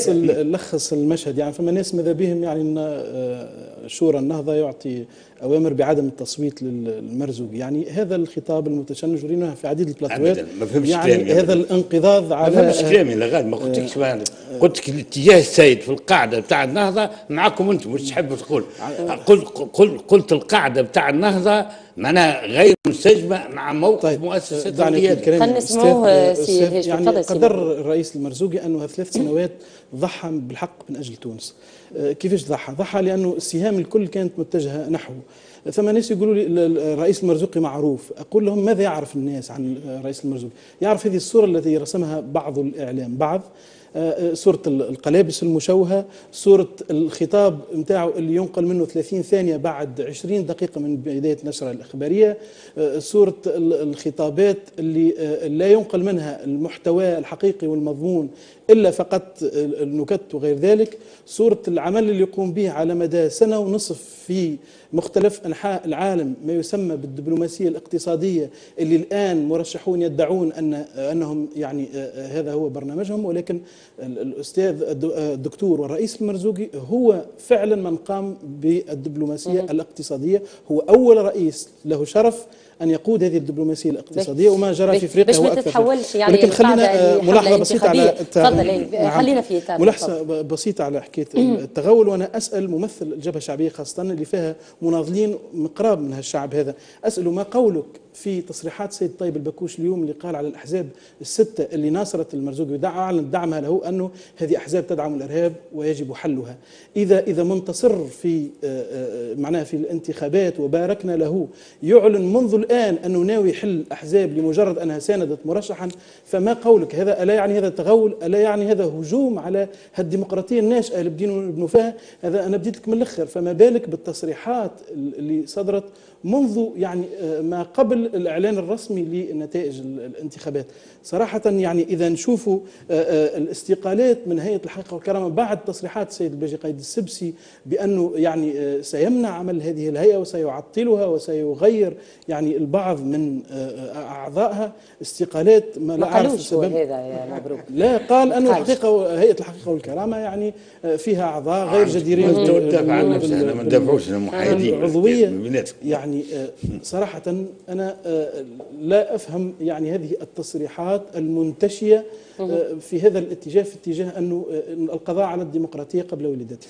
لخص المشهد. يعني فما ناس ماذا بهم يعني ان شورى النهضه يعطي اوامر بعدم التصويت للمرزوقي. يعني هذا الخطاب المتشنج وريناه في عديد البلاتوات. ما فهمش يعني كلامي هذا الانقضاض على ما فهمش كلامي لغاية ما قلتلكش. قلت لك الاتجاه السائد في القاعده بتاع النهضه معكم انتم مش تحبوا تقول. قلت القاعده بتاع النهضه معناها غير منسجمه مع موقف طيب مؤسسه دعني القياده. خلينا نسمعوه سي هشام. يعني تفضل قدر الرئيس المرزوقي انه 3 سنوات ضحى بالحق من اجل تونس. كيفاش ضحى لانه السهام الكل كانت متجهه نحوه. ثم ناس يقولوا لي الرئيس المرزوقي معروف. اقول لهم ماذا يعرف الناس عن الرئيس المرزوقي؟ يعرف هذه الصوره التي رسمها بعض الاعلام، صورة القلابس المشوهة، صورة الخطاب متاعه اللي ينقل منه 30 ثانية بعد 20 دقيقة من بداية نشرة الإخبارية، صورة الخطابات اللي لا ينقل منها المحتوى الحقيقي والمضمون إلا فقط النكت وغير ذلك، صورة العمل اللي يقوم به على مدى سنة ونصف في مختلف أنحاء العالم ما يسمى بالدبلوماسية الاقتصادية، اللي الآن مرشحون يدعون أنهم يعني هذا هو برنامجهم، ولكن الأستاذ الدكتور والرئيس المرزوقي هو فعلا من قام بالدبلوماسية الاقتصادية. هو أول رئيس له شرف أن يقود هذه الدبلوماسية الاقتصادية، وما جرى في أفريقيا هو أكثر. يعني ولكن خلينا ملاحظة بسيطة على خلينا في ملاحظة بسيطة على حكاية التغول. وأنا أسأل ممثل الجبهة الشعبية خاصة اللي فيها مناضلين مقراب من هالشعب هذا، أسأله ما قولك في تصريحات سيد طيب البكوش اليوم اللي قال على الأحزاب الستة اللي ناصرت المرزوقي أعلن دعمها له أنه هذه أحزاب تدعم الإرهاب ويجب حلها. إذا منتصر في معناها في الانتخابات وباركنا له يعلن منذ الآن أنه ناوي يحل أحزاب لمجرد أنها ساندت مرشحا، فما قولك هذا؟ ألا يعني هذا تغول؟ ألا يعني هذا هجوم على الديمقراطية الناشئة اللي بدينا نبنوا فيها؟ هذا أنا بديت لك من الأخر. فما بالك بالتصريحات اللي صدرت منذ يعني ما قبل الإعلان الرسمي لنتائج الانتخابات. صراحة يعني إذا نشوفوا الاستقالات من هيئة الحقيقة والكرامة بعد تصريحات السيد الباجي قايد السبسي بأنه يعني سيمنع عمل هذه الهيئة وسيعطلها وسيغير يعني البعض من أعضائها، استقالات ما قالوش السبب هذا يا مبروك. لا، قال أنه هيئة الحقيقة والكرامة يعني فيها أعضاء غير جديرين ما ندافعوش المحايدين العضوية. يعني صراحة أنا لا أفهم يعني هذه التصريحات المنتشية في هذا الاتجاه، في اتجاه أنه القضاء على الديمقراطية قبل ولادتها.